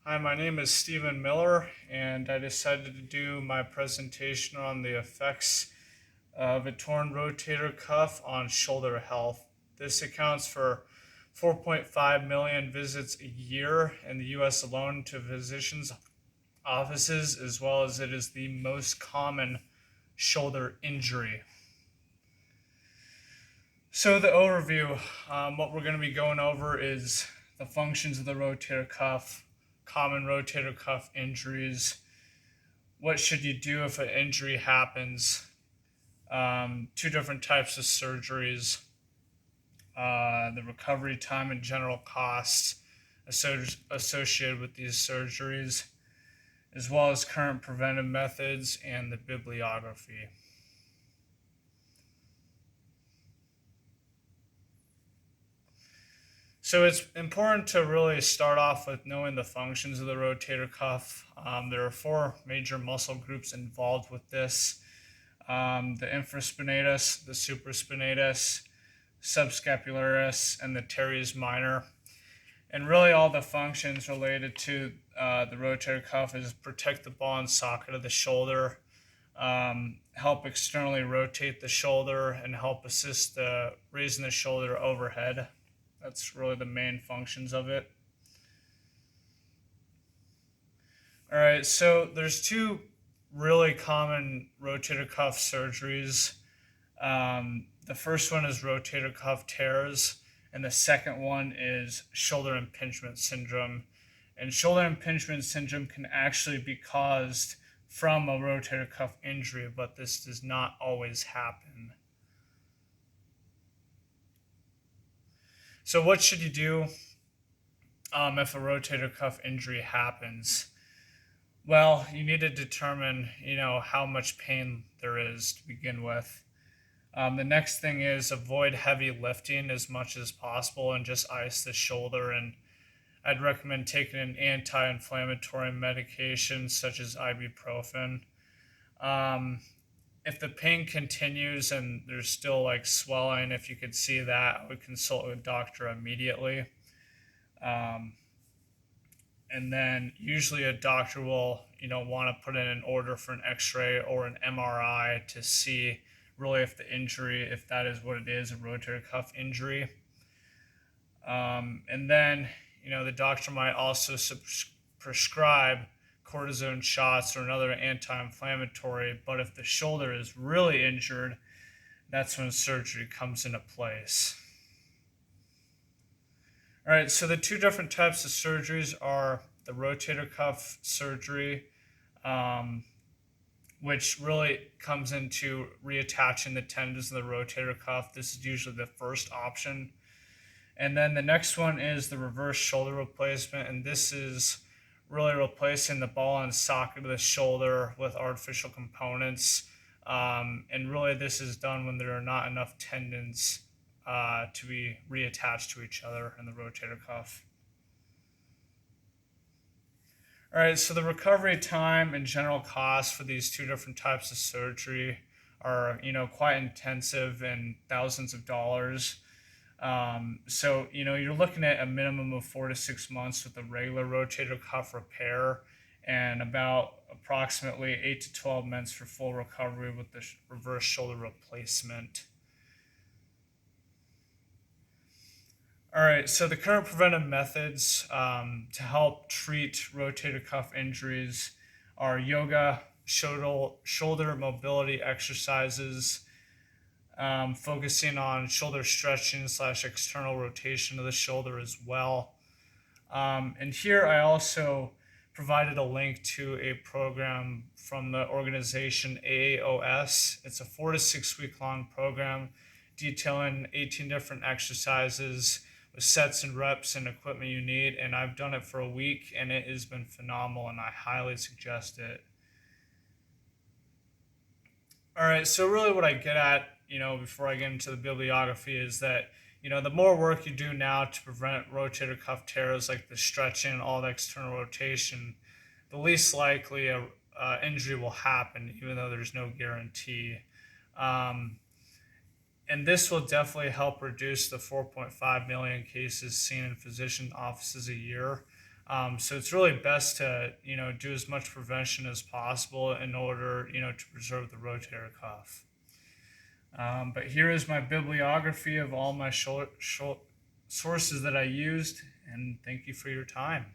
Hi, my name is Stephen Miller, and I decided to do my presentation on the effects of a torn rotator cuff on shoulder health. This accounts for 4.5 million visits a year in the US alone to physicians' offices, as well as it is the most common shoulder injury. So, the overview, what we're going to be going over is the functions of the rotator cuff, common rotator cuff injuries, what should you do if an injury happens, two different types of surgeries, the recovery time and general costs associated with these surgeries, as well as current preventive methods and the bibliography. So it's important to really start off with knowing the functions of the rotator cuff. There are four major muscle groups involved with this. The infraspinatus, the supraspinatus, subscapularis, and the teres minor. And really all the functions related to the rotator cuff is protect the ball and socket of the shoulder, help externally rotate the shoulder, and help assist raising the shoulder overhead. That's really the main functions of it. All right, so there's two really common rotator cuff surgeries. The first one is rotator cuff tears, and the second one is shoulder impingement syndrome. And shoulder impingement syndrome can actually be caused from a rotator cuff injury, but this does not always happen. So what should you do if a rotator cuff injury happens? Well, you need to determine, how much pain there is to begin with. The next thing is avoid heavy lifting as much as possible and just ice the shoulder. And I'd recommend taking an anti-inflammatory medication such as ibuprofen. If the pain continues and there's still like swelling, if you could see that, I would consult with a doctor immediately. And then usually a doctor will, want to put in an order for an x-ray or an MRI to see really if the injury, if that is what it is, a rotator cuff injury. And then, the doctor might also prescribe cortisone shots or another anti-inflammatory, but if the shoulder is really injured, that's when surgery comes into place. All right, so the two different types of surgeries are the rotator cuff surgery, which really comes into reattaching the tendons of the rotator cuff. This is usually the first option. And then the next one is the reverse shoulder replacement, and this is really replacing the ball and socket of the shoulder with artificial components. And really this is done when there are not enough tendons to be reattached to each other in the rotator cuff. All right, so the recovery time and general cost for these two different types of surgery are, quite intensive and thousands of dollars. So, you're looking at a minimum of 4 to 6 months with a regular rotator cuff repair and about approximately 8 to 12 months for full recovery with the reverse shoulder replacement. All right, so the current preventive methods to help treat rotator cuff injuries are yoga, shoulder mobility exercises, focusing on shoulder stretching / external rotation of the shoulder as well. And here I also provided a link to a program from the organization AAOS. It's a 4 to 6 week long program detailing 18 different exercises with sets and reps and equipment you need. And I've done it for a week and it has been phenomenal and I highly suggest it. All right, so really what I get at, before I get into the bibliography is that, the more work you do now to prevent rotator cuff tears, like the stretching and all the external rotation, the least likely a injury will happen, even though there's no guarantee. And this will definitely help reduce the 4.5 million cases seen in physician offices a year. So it's really best to, do as much prevention as possible in order, to preserve the rotator cuff. But here is my bibliography of all my sources that I used, and thank you for your time.